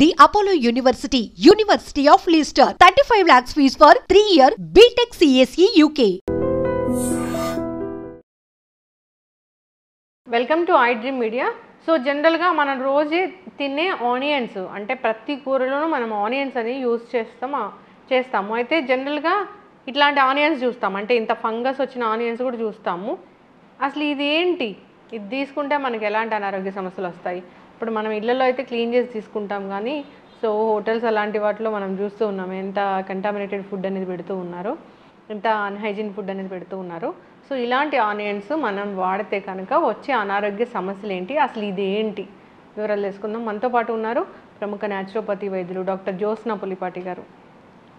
The Apollo University, University of Leicester, 35 lakhs fees for 3-year BTech CSE UK. Welcome to I dream media. So జనరల్గా మనం రోజే తినే onions అంటే ప్రతి కూరలోనూ మనం ఆనియన్స్ అని యూజ్ చేస్తాము. అయితే జనరల్గా ఇట్లాంటి ఆనియన్స్ చూస్తాం, అంటే ఇంత ఫంగస్ వచ్చిన ఆనియన్స్ కూడా చూస్తాము. అసలు ఇది ఏంటి, ఇది తీసుకుంటే మనకి ఎలాంటి అనారోగ్య సమస్యలు వస్తాయి? ఇప్పుడు మనం ఇళ్లలో అయితే క్లీన్ చేసి తీసుకుంటాం, కానీ సో హోటల్స్ అలాంటి వాటిలో మనం చూస్తూ ఉన్నాము ఎంత కంటామినేటెడ్ ఫుడ్ అనేది పెడుతూ ఉన్నారు, ఎంత అన్హైజీన్ ఫుడ్ అనేది పెడుతూ ఉన్నారు. సో ఇలాంటి ఆనియన్స్ మనం వాడితే కనుక వచ్చే అనారోగ్య సమస్యలు ఏంటి, అసలు ఇది ఏంటి, వివరాలు తెలుసుకుందాం. మనతో పాటు ఉన్నారు ప్రముఖ న్యాచురోపతి వైద్యులు డాక్టర్ జ్యోత్స్న పులిపాటి గారు.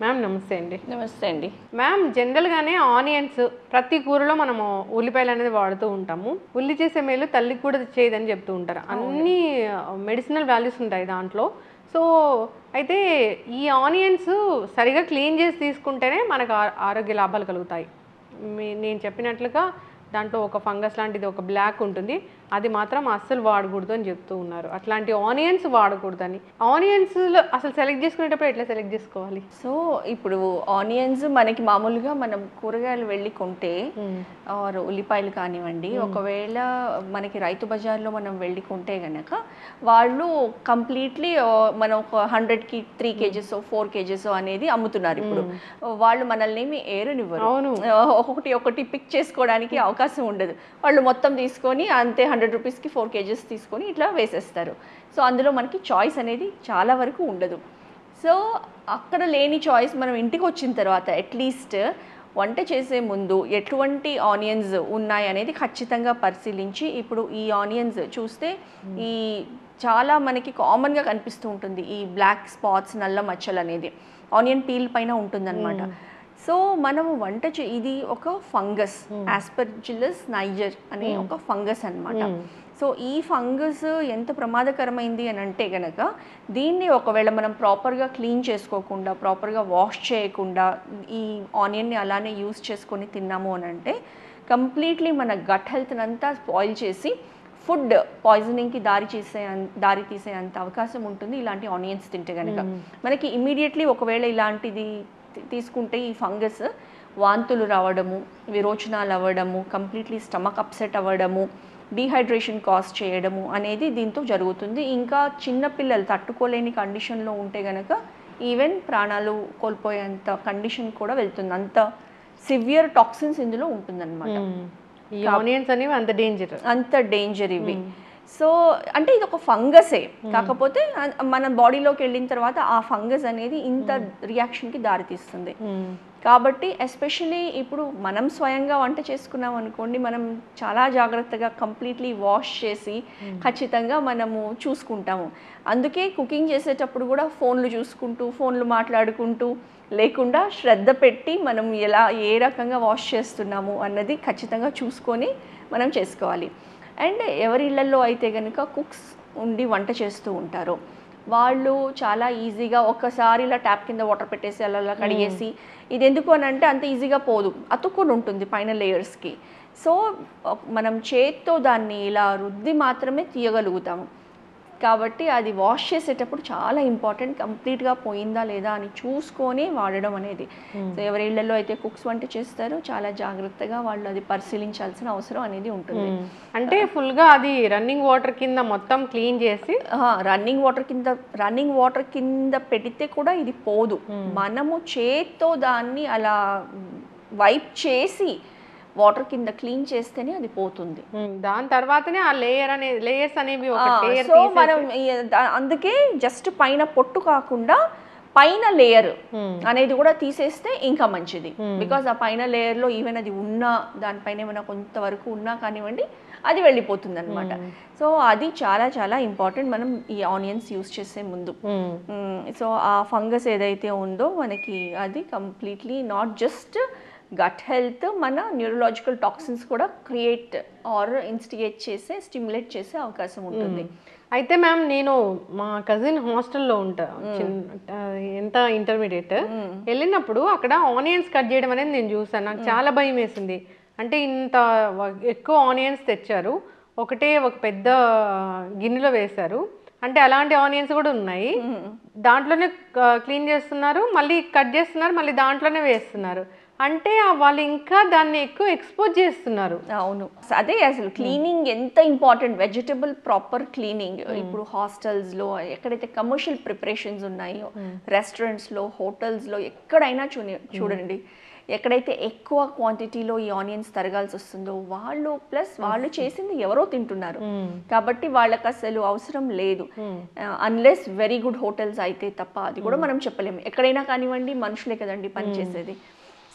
మ్యామ్ నమస్తే అండి. నమస్తే అండి. మ్యామ్, జనరల్గానే ఆనియన్స్ ప్రతి కూరలో మనము ఉల్లిపాయలు అనేది వాడుతూ ఉంటాము. ఉల్లి చేసే మేలు తల్లికి కూడా చేయదని చెప్తూ ఉంటారు. అన్ని మెడిసినల్ వాల్యూస్ ఉంటాయి దాంట్లో. సో అయితే ఈ ఆనియన్స్ సరిగా క్లీన్ చేసి తీసుకుంటేనే మనకు ఆరోగ్య లాభాలు కలుగుతాయి. నేను చెప్పినట్లుగా దాంట్లో ఒక ఫంగస్ లాంటిది ఒక బ్లాక్ ఉంటుంది, అది మాత్రం అస్సలు వాడకూడదు అని చెప్తూ ఉన్నారు. అట్లాంటి ఆనియన్స్ వాడకూడదని. ఆనియన్స్లో అసలు సెలెక్ట్ చేసుకునేటప్పుడు ఎట్లా సెలెక్ట్ చేసుకోవాలి? సో ఇప్పుడు ఆనియన్స్ మనకి మామూలుగా మనం కూరగాయలు వెళ్ళి కొంటే ఆర్ ఉల్లిపాయలు కానివ్వండి, ఒకవేళ మనకి రైతు బజార్లో మనం వెళ్ళి కొంటే గనక వాళ్ళు కంప్లీట్లీ మనం ఒక 100కి 3 kgs 4 kgs అనేది అమ్ముతున్నారు. ఇప్పుడు వాళ్ళు మనల్ని ఏమి ఏరునివ్వరు, ఒకటి పిక్ చేసుకోవడానికి అవకాశం ఉండదు. వాళ్ళు మొత్తం తీసుకొని అంతే 100 రూపీస్కి 4 kgs తీసుకొని ఇట్లా వేసేస్తారు. సో అందులో మనకి చాయిస్ అనేది చాలా వరకు ఉండదు. సో అక్కడ లేని చాయిస్ మనం ఇంటికి వచ్చిన తర్వాత అట్లీస్ట్ వంట చేసే ముందు ఎటువంటి ఆనియన్స్ ఉన్నాయి అనేది ఖచ్చితంగా పరిశీలించి, ఇప్పుడు ఈ ఆనియన్స్ చూస్తే ఈ చాలా మనకి కామన్గా కనిపిస్తూ ఉంటుంది ఈ బ్లాక్ స్పాట్స్, నల్ల మచ్చలు అనేది ఆనియన్ పీల్ పైన ఉంటుందన్నమాట. సో మనము ఇది ఒక ఫంగస్, ఆస్పర్జిల్లస్ నైజర్ అనే ఒక ఫంగస్ అన్నమాట. సో ఈ ఫంగస్ ఎంత ప్రమాదకరమైంది అని అంటే కనుక దీన్ని ఒకవేళ మనం ప్రాపర్గా క్లీన్ చేసుకోకుండా, ప్రాపర్గా వాష్ చేయకుండా ఈ ఆనియన్ని అలానే యూస్ చేసుకొని తిన్నాము అని అంటే కంప్లీట్లీ మన గట్ హెల్త్ని అంతా స్పాయిల్ చేసి ఫుడ్ పాయిజనింగ్కి దారి తీసేంత అవకాశం ఉంటుంది ఇలాంటి ఆనియన్స్ తింటే కనుక. మనకి ఇమీడియట్లీ ఒకవేళ ఇలాంటిది తీసుకుంటే ఈ ఫంగస్ వాంతులు రావడము, విరోచనాలు అవ్వడము, కంప్లీట్లీ స్టమక్ అప్సెట్ అవ్వడము, డీహైడ్రేషన్ కాజ్ చేయడము అనేది దీంతో జరుగుతుంది. ఇంకా చిన్నపిల్లలు తట్టుకోలేని కండిషన్లో ఉంటే కనుక ఈవెన్ ప్రాణాలు కోల్పోయేంత కండిషన్ కూడా వెళ్తుంది. అంత సివియర్ టాక్సిన్స్ ఇందులో ఉంటుందన్నమాట. ఈ ఆనియన్స్ అనేవి అంత డేంజర్ ఇవి. సో అంటే ఇది ఒక ఫంగసే, కాకపోతే మన బాడీలోకి వెళ్ళిన తర్వాత ఆ ఫంగస్ అనేది ఇంత రియాక్షన్కి దారితీస్తుంది. కాబట్టి ఎస్పెషలీ ఇప్పుడు మనం స్వయంగా వంట చేసుకున్నాం అనుకోండి, మనం చాలా జాగ్రత్తగా కంప్లీట్లీ వాష్ చేసి ఖచ్చితంగా మనము చూసుకుంటాము. అందుకే కుకింగ్ చేసేటప్పుడు కూడా ఫోన్లు మాట్లాడుకుంటూ లేకుండా శ్రద్ధ పెట్టి మనం ఏ రకంగా వాష్ చేస్తున్నాము అన్నది ఖచ్చితంగా చూసుకొని మనం చేసుకోవాలి. అండ్ ఎవరి ఇళ్లలో అయితే కనుక కుక్స్ ఉండి వంట చేస్తూ ఉంటారో వాళ్ళు చాలా ఈజీగా ఒక్కసారి ఇలా ట్యాప్ కింద వాటర్ పెట్టేసి అలా కడిగేసి, ఇది ఎందుకు అని అంటే అంత ఈజీగా పోదు, అతుక్కుని ఉంటుంది పైన లేయర్స్కి. సో మనం చేత్తో దాన్ని ఇలా రుద్ది మాత్రమే తీయగలుగుతాము. కాబట్టి అది వాష్ చేసేటప్పుడు చాలా ఇంపార్టెంట్, కంప్లీట్గా పోయిందా లేదా అని చూసుకొని వాడడం అనేది. సో ఎవరి ఇళ్లలో అయితే కుక్స్ వంట చేస్తారో చాలా జాగ్రత్తగా వాళ్ళు అది పరిశీలించాల్సిన అవసరం అనేది ఉంటుంది. అంటే ఫుల్గా అది రన్నింగ్ వాటర్ కింద మొత్తం క్లీన్ చేసి రన్నింగ్ వాటర్ కింద పెడితే కూడా ఇది పోదు. మనము చేత్తో దాన్ని అలా వైప్ చేసి వాటర్ కింద క్లీన్ చేస్తేనే అది పోతుంది. దాని తర్వాతనే ఆ లేయర్స్ అనేవి సో మనం అందుకే జస్ట్ పైన పొట్టు కాకుండా పైన లేయర్ అనేది కూడా తీసేస్తే ఇంకా మంచిది. బికాజ్ ఆ పైన లేయర్లో ఈవెన్ అది ఉన్నా, దానిపైన ఏమైనా కొంతవరకు ఉన్నా కానివ్వండి అది వెళ్ళిపోతుంది అనమాట. సో అది చాలా చాలా ఇంపార్టెంట్ మనం ఈ ఆనియన్స్ యూస్ చేసే ముందు. సో ఆ ఫంగస్ ఏదైతే ఉందో మనకి అది completely not just gut health, మన న్యూరలాజికల్ టాక్సిన్స్ కూడా క్రియేట్ ఆర్ స్టిమ్యులేట్ చేసే అవకాశం ఉంటుంది. అయితే మ్యామ్, నేను మా కజిన్ హాస్టల్లో ఉంటా, ఎంత ఇంటర్మీడియట్ వెళ్ళినప్పుడు అక్కడ ఆనియన్స్ కట్ చేయడం అనేది నేను చూసాను. నాకు చాలా భయం వేసింది. అంటే ఇంత ఎక్కువ ఆనియన్స్ తెచ్చారు, ఒక పెద్ద గిన్నెలో వేశారు. అంటే అలాంటి ఆనియన్స్ కూడా ఉన్నాయి, దాంట్లోనే క్లీన్ చేస్తున్నారు, మళ్ళీ కట్ చేస్తున్నారు, మళ్ళీ దాంట్లోనే వేస్తున్నారు. అంటే వాళ్ళు ఇంకా దాన్ని ఎక్కువ ఎక్స్పోజ్ చేస్తున్నారు. అవును, అదే అసలు క్లీనింగ్ ఎంత ఇంపార్టెంట్, వెజిటబుల్ ప్రాపర్ క్లీనింగ్. ఇప్పుడు హాస్టల్స్లో ఎక్కడైతే కమర్షియల్ ప్రిపరేషన్స్ ఉన్నాయో, రెస్టారెంట్స్లో, హోటల్స్లో ఎక్కడైనా చూడండి, ఎక్కడైతే ఎక్కువ క్వాంటిటీలో ఈ ఆనియన్స్ తరగాల్సి వస్తుందో వాళ్ళు చేసింది ఎవరో తింటున్నారు, కాబట్టి వాళ్ళకి అసలు అవసరం లేదు. అన్లెస్ వెరీ గుడ్ హోటల్స్ అయితే తప్ప, అది కూడా మనం చెప్పలేము. ఎక్కడైనా కానివ్వండి, మనుషులే కదండి పనిచేసేది.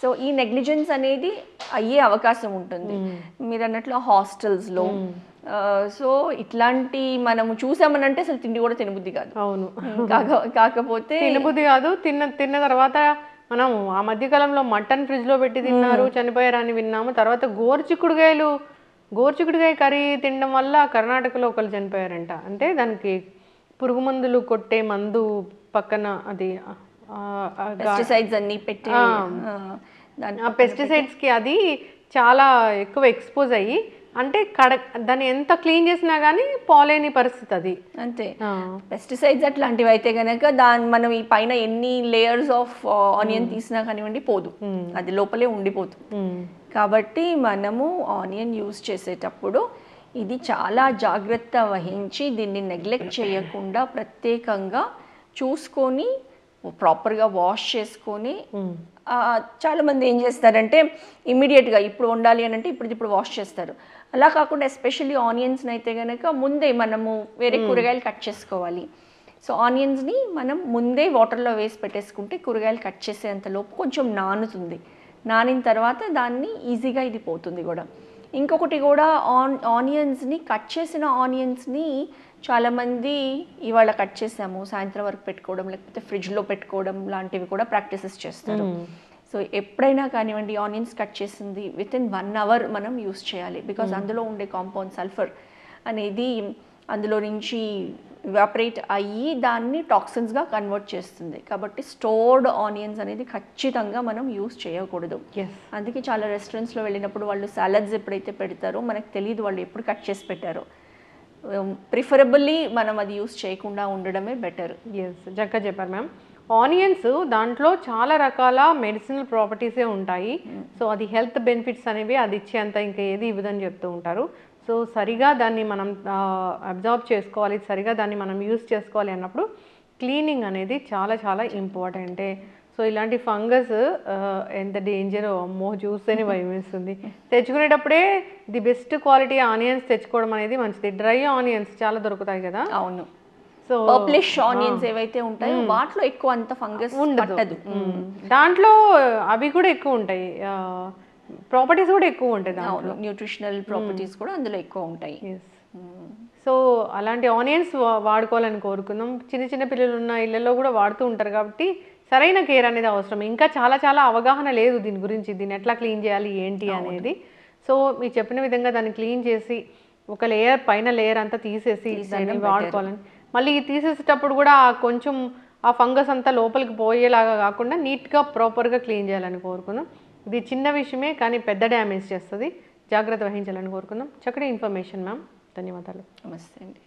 సో ఈ నెగ్లిజెన్స్ అనేది అయ్యే అవకాశం ఉంటుంది మీరు అన్నట్లు హాస్టల్స్లో. సో ఇట్లాంటి మనము చూసామనంటే అసలు తిండి కూడా తినబుద్ధి కాదు. అవును, కాకపోతే తినబుద్ధి కాదు. తిన్న తర్వాత మనం ఆ మధ్యకాలంలో మటన్ ఫ్రిడ్జ్లో పెట్టి తిన్నారు, చనిపోయారని విన్నాము. తర్వాత గోర్చికుడుగాయ కర్రీ తినడం వల్ల కర్ణాటకలో ఒకరు చనిపోయారంట. అంటే దానికి పురుగు మందులు కొట్టే మందు పక్కన అది పెస్టిసైడ్స్ అన్ని పెట్టి, పెస్టిసైడ్స్కి అది చాలా ఎక్కువ ఎక్స్పోజ్ అయ్యి, అంటే దాన్ని ఎంత క్లీన్ చేసినా కానీ పోలేని పరిస్థితి అది. అంతే, పెస్టిసైడ్స్ అట్లాంటివి అయితే కనుక మనం ఈ పైన ఎన్ని లేయర్స్ ఆఫ్ ఆనియన్ తీసినా కానివ్వండి పోదు, అది లోపలే ఉండిపోతుంది. కాబట్టి మనము ఆనియన్ యూజ్ చేసేటప్పుడు ఇది చాలా జాగ్రత్త వహించి దీన్ని నెగ్లెక్ట్ చేయకుండా ప్రత్యేకంగా చూసుకొని ప్రాపర్గా వాష్ చేసుకొని, చాలామంది ఏం చేస్తారంటే ఇమ్మీడియట్గా ఇప్పుడు వండాలి అని అంటే ఇప్పుడు వాష్ చేస్తారు. అలా కాకుండా ఎస్పెషల్లీ ఆనియన్స్ని అయితే కనుక ముందే మనము వేరే కూరగాయలు కట్ చేసుకోవాలి. సో ఆనియన్స్ని మనం ముందే వాటర్లో వేసి పెట్టేసుకుంటే కూరగాయలు కట్ చేసేంతలోపు కొంచెం నానిన తర్వాత దాన్ని ఈజీగా ఇది పోతుంది కూడా. ఇంకొకటి కూడా ఆనియన్స్ని కట్ చేసిన ఆనియన్స్ని చాలామంది ఇవాళ కట్ చేసాము సాయంత్రం వరకు పెట్టుకోవడం, లేకపోతే ఫ్రిడ్జ్లో పెట్టుకోవడం లాంటివి కూడా ప్రాక్టీసెస్ చేస్తారు. సో ఎప్పుడైనా కానివ్వండి ఆనియన్స్ కట్ చేసింది వితిన్ 1 hour మనం యూస్ చేయాలి. బికాజ్ అందులో ఉండే కాంపౌండ్ సల్ఫర్ అనేది అందులో నుంచి ఎవాపరేట్ అయ్యి దాన్ని టాక్సిన్స్గా కన్వర్ట్ చేస్తుంది. కాబట్టి స్టోర్డ్ ఆనియన్స్ అనేది ఖచ్చితంగా మనం యూస్ చేయకూడదు. అందుకే చాలా రెస్టారెంట్స్లో వెళ్ళినప్పుడు వాళ్ళు సాలడ్స్ ఎప్పుడైతే పెడతారో మనకు తెలియదు వాళ్ళు ఎప్పుడు కట్ చేసి పెట్టారో. ప్రిఫరబుల్లీ మనం అది యూస్ చేయకుండా ఉండడమే బెటర్. చక్కగా చెప్పారు మ్యామ్. ఆనియన్స్ దాంట్లో చాలా రకాల మెడిసినల్ ప్రాపర్టీసే ఉంటాయి. సో అది హెల్త్ బెనిఫిట్స్ అనేవి అది ఇచ్చేంత ఇంకా ఏది ఇవ్వదని చెప్తూ ఉంటారు. సో సరిగా దాన్ని మనం అబ్జర్వ్ చేసుకోవాలి, సరిగా దాన్ని మనం యూస్ చేసుకోవాలి అన్నప్పుడు క్లీనింగ్ అనేది చాలా చాలా ఇంపార్టెంటే. సో ఇలాంటి ఫంగస్ ఎంత డేంజర్, అమ్మో చూస్తేనే భయం వేస్తుంది. తెచ్చుకునేటప్పుడే ది బెస్ట్ క్వాలిటీ ఆనియన్స్ తెచ్చుకోవడం అనేది మంచిది. డ్రై ఆనియన్స్ చాలా దొరుకుతాయి కదా. అవును, సో పర్ప్లిష్ ఆనియన్స్ ఏవైతే ఉంటాయో వాటిలో ఎక్కువ అంత ఫంగస్ ఉండదు. దాంట్లో అవి కూడా ఎక్కువ ఉంటాయి, ప్రాపర్టీస్ కూడా ఎక్కువ ఉంటాయి, దాంట్లో న్యూట్రిషనల్ ప్రాపర్టీస్ కూడా అందులో ఎక్కువ ఉంటాయి. సో అలాంటి ఆనియన్స్ వాడుకోవాలని కోరుకుందాం. చిన్న పిల్లలు ఉన్న ఇళ్ళల్లో కూడా వాడుతూ ఉంటారు కాబట్టి సరైన కేర్ అనేది అవసరం. ఇంకా చాలా చాలా అవగాహన లేదు దీని గురించి, దీన్ని ఎట్లా క్లీన్ చేయాలి ఏంటి అనేది. సో మీరు చెప్పిన విధంగా దాన్ని క్లీన్ చేసి ఒక లేయర్ పైన లేయర్ అంతా తీసేసి దాన్ని వాడుకోవాలని, మళ్ళీ తీసేసేటప్పుడు కూడా కొంచెం ఆ ఫంగస్ అంతా లోపలికి పోయేలాగా కాకుండా నీట్గా ప్రాపర్గా క్లీన్ చేయాలని కోరుకుందాం. ఇది చిన్న విషయమే కానీ పెద్ద డ్యామేజ్ చేస్తుంది, జాగ్రత్త వహించాలని కోరుకుందాం. చక్కటి ఇన్ఫర్మేషన్ మ్యామ్, ధన్యవాదాలు. నమస్తే అండి.